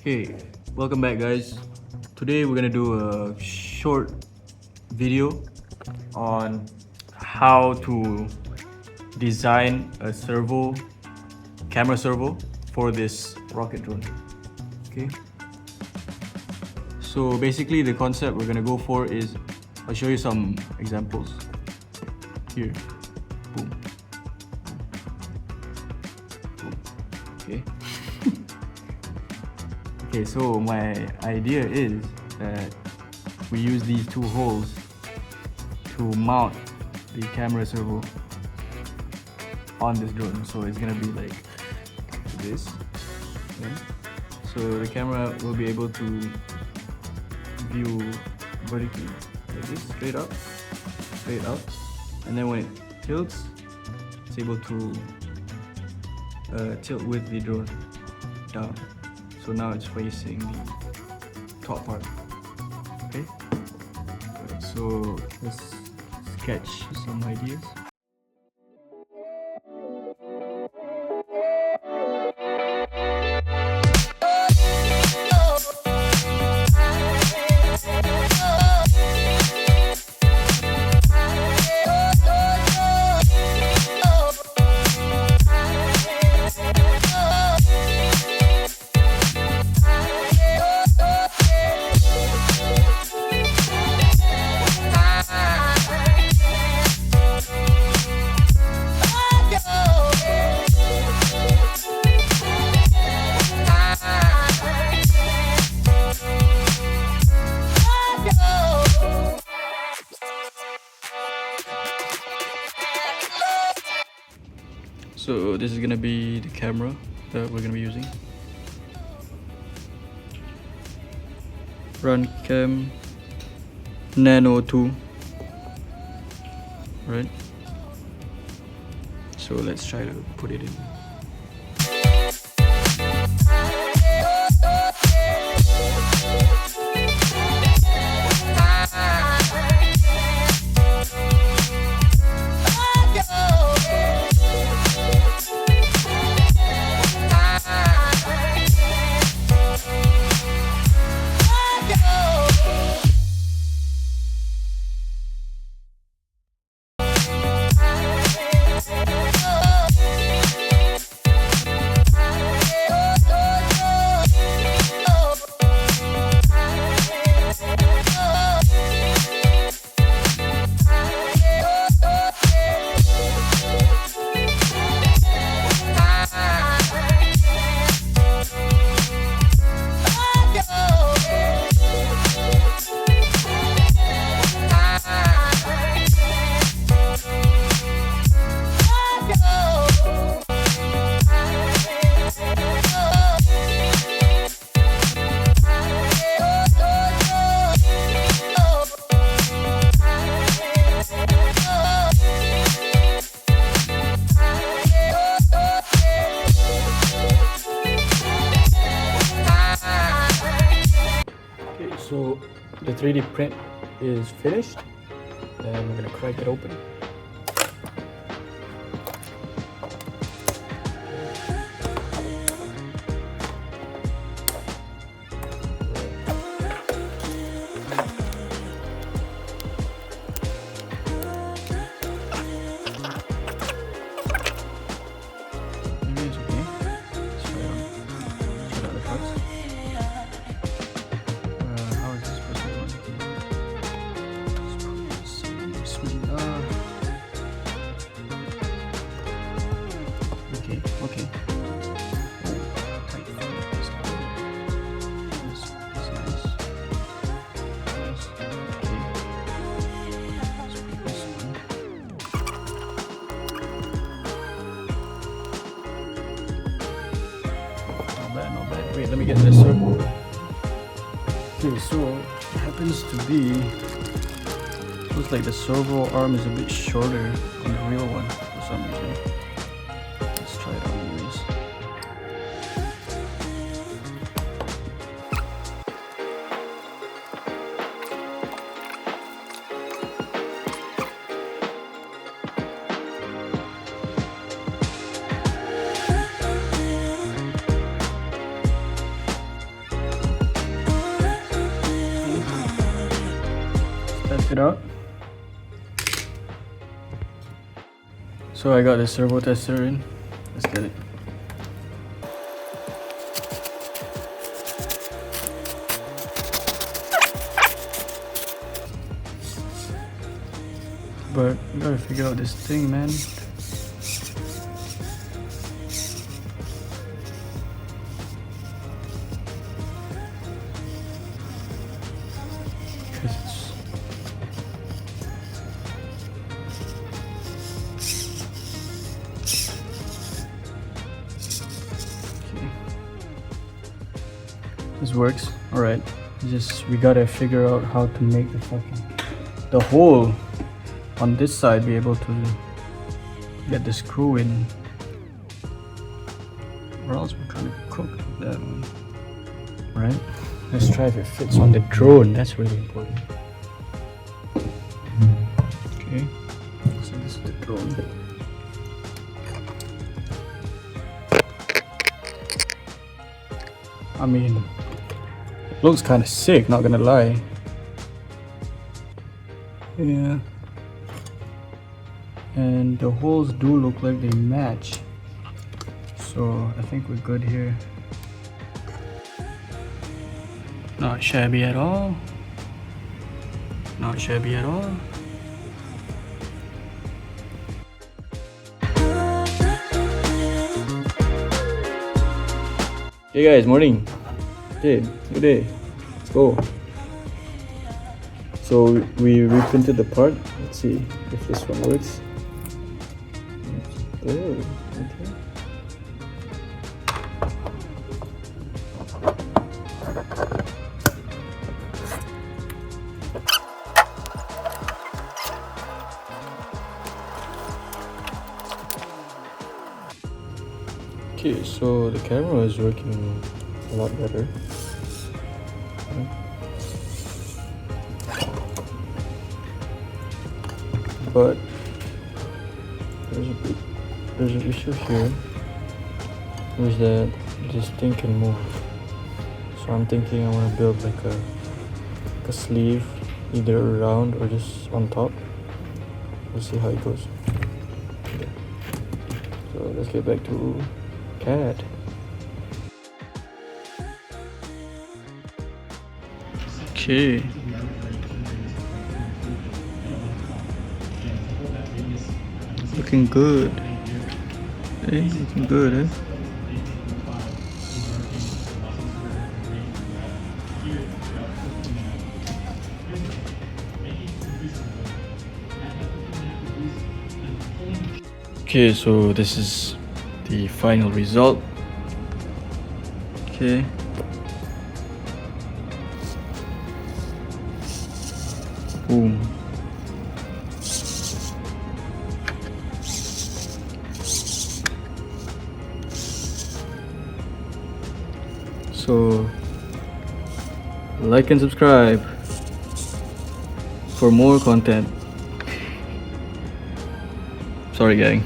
Okay, welcome back guys. Today we're gonna do a short video on how to design a camera servo for this rocket drone. Okay, so basically the concept we're gonna go for is, I'll show you some examples here. Boom. Boom. Okay. Okay, so my idea is that we use these two holes to mount the camera servo on this drone. So it's gonna be like this. Okay? So the camera will be able to view vertically like this, straight up, and then when it tilts, it's able to tilt with the drone down. So now it's facing the top part. Okay. Right, so let's sketch some ideas. So this is gonna be the camera that we're gonna be using. Runcam Nano 2. Right? So let's try to put it in. So the 3D print is finished, and we're gonna crack it open. Okay. Not bad. Wait, let me get this servo. Okay, so it happens to be, looks like the servo arm is a bit shorter on the real one for some reason. Let's try it out anyways. it out. So I got the servo tester in. Let's get it. But we gotta figure out this thing, man. This works. Alright. We gotta figure out how to make the hole on this side be able to get the screw in. Or else we're trying to cook that one. Right? Let's try if it fits on the drone. That's really important. Okay. So this is the drone. I mean, looks kind of sick, not gonna lie. Yeah. And the holes do look like they match. So I think we're good here. Not shabby at all. Not shabby at all. Hey guys, morning. Okay, good day. Let's go. So we reprinted the part. Let's see if this one works. Oh, okay. Okay, so the camera is working a lot better. But there's an issue here, is that this thing can move. So I'm thinking I want to build like a sleeve, either around or just on top. We'll see how it goes. Okay. So let's get back to CAD. Okay. Looking good. Hey, looking good, eh? Okay, so this is the final result. Okay. Boom. So like and subscribe for more content. Sorry gang.